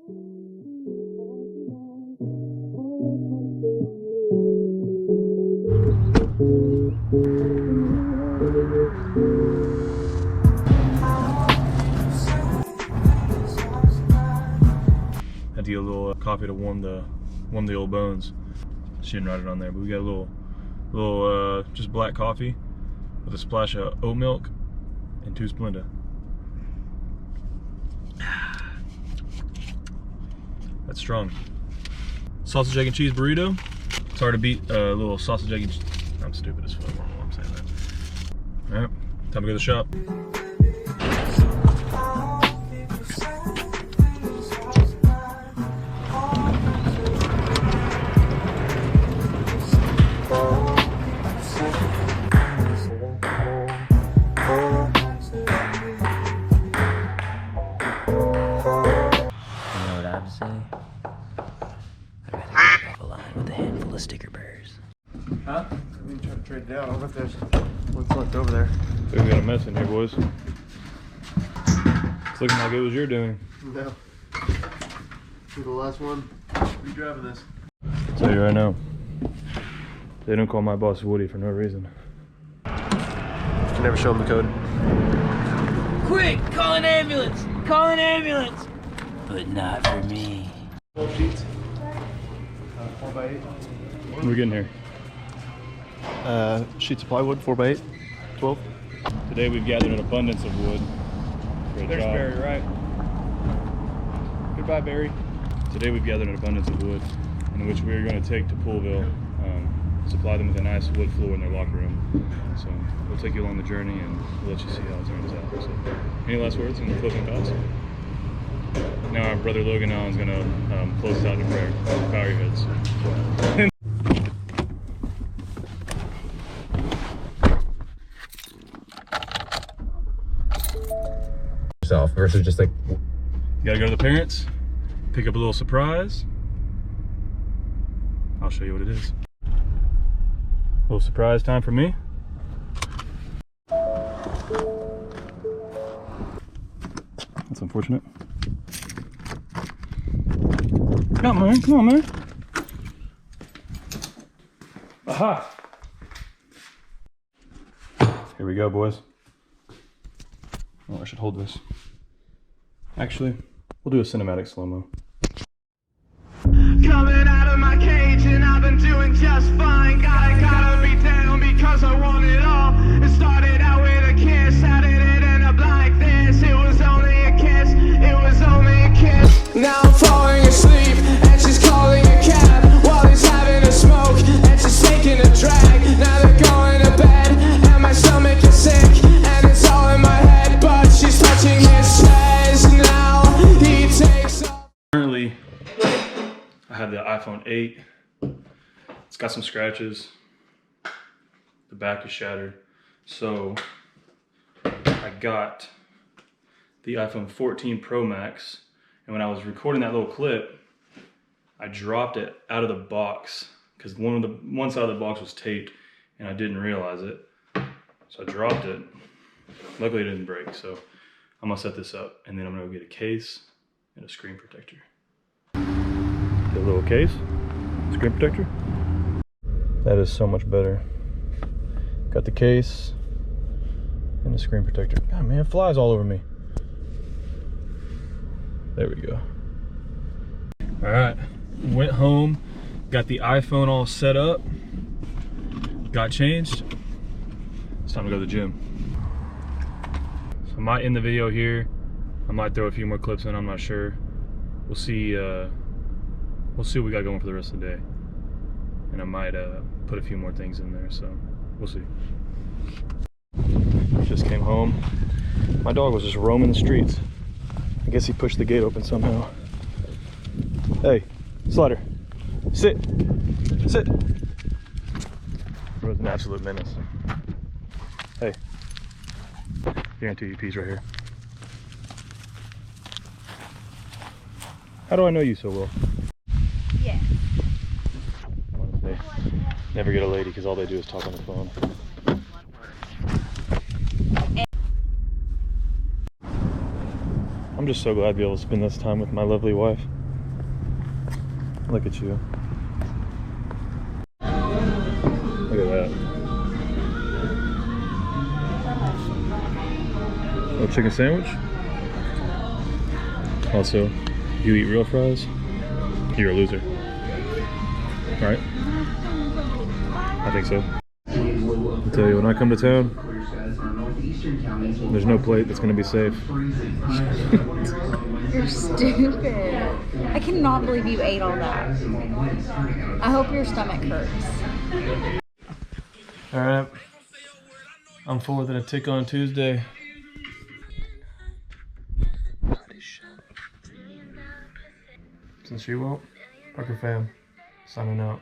Had to get a little coffee to warm the old bones. She didn't write it on there, but we got a little just black coffee with a splash of oat milk and 2 Splenda. That's strong. Sausage, egg, and cheese burrito. It's hard to beat a little sausage, egg, and cheese. I'm stupid as fuck. I don't know why I'm saying that. All right, time to go to the shop. Sticker bears. Huh? We can try to trade it out. I don't know if there's what's left over there. We got a mess in here, boys. It's looking like it was your doing. No. For the last one, we driving this. I'll tell you right now, they don't call my boss Woody for no reason. Can never show them the code. Quick! Call an ambulance! Call an ambulance! But not for me. 12 sheets. 4x8. What are we getting here? Sheets of plywood, 4x8. 12. Today we've gathered an abundance of wood. There's job. Barry, right? Goodbye, Barry. Today we've gathered an abundance of wood, in which we are going to take to Poolville, supply them with a nice wood floor in their locker room. So we'll take you along the journey and we'll let you see how it turns out. So, any last words and closing thoughts? Now our brother Logan Allen's going to close us out in prayer. Bow your heads. Versus just like, you gotta go to the parents, pick up a little surprise. I'll show you what it is. A little surprise time for me. That's unfortunate. Come on, man. Come on, man. Aha! Here we go, boys. Oh, I should hold this. Actually, we'll do a cinematic slow-mo. Coming out of my cage and I've been doing just fine. Gotta be down because I want it all. It started out with a kiss. How did it end up like this? It was only a kiss. It was only a kiss. Now I'm falling asleep and she's calling a cab while he's having a smoke and she's taking a drag. Now they're going to bed and my stomach is sick and it's all in my head, but she's touching his chest. Now he takes off. Currently, I have the iPhone 8. It's got some scratches. The back is shattered. So I got the iPhone 14 Pro Max, and when I was recording that little clip, I dropped it out of the box because one side of the box was taped and I didn't realize it. So I dropped it. Luckily it didn't break, so I'm gonna set this up and then I'm gonna go get a case and a screen protector. Get a little case, screen protector. That is so much better. Got the case and the screen protector. God man, flies all over me. There we go. All right, went home, got the iPhone all set up, got changed. It's time to go to the gym. So I might end the video here. I might throw a few more clips in, I'm not sure. We'll see what we got going for the rest of the day. And I might put a few more things in there, so we'll see. Just came home. My dog was just roaming the streets. I guess he pushed the gate open somehow. Hey, Slider, sit, sit. Bro's an absolute menace. Hey, guarantee you peas right here. How do I know you so well? Yeah. Honestly, never get a lady because all they do is talk on the phone. I'm just so glad to be able to spend this time with my lovely wife. Look at you. Look at that. Little chicken sandwich. Also, you eat real fries, you're a loser. Right? I think so. I'll tell you, when I come to town, there's no plate that's gonna be safe. You're stupid. I cannot believe you ate all that. I hope your stomach hurts. Alright. I'm fuller than a tick on Tuesday. Since you won't, Parker fam, signing out.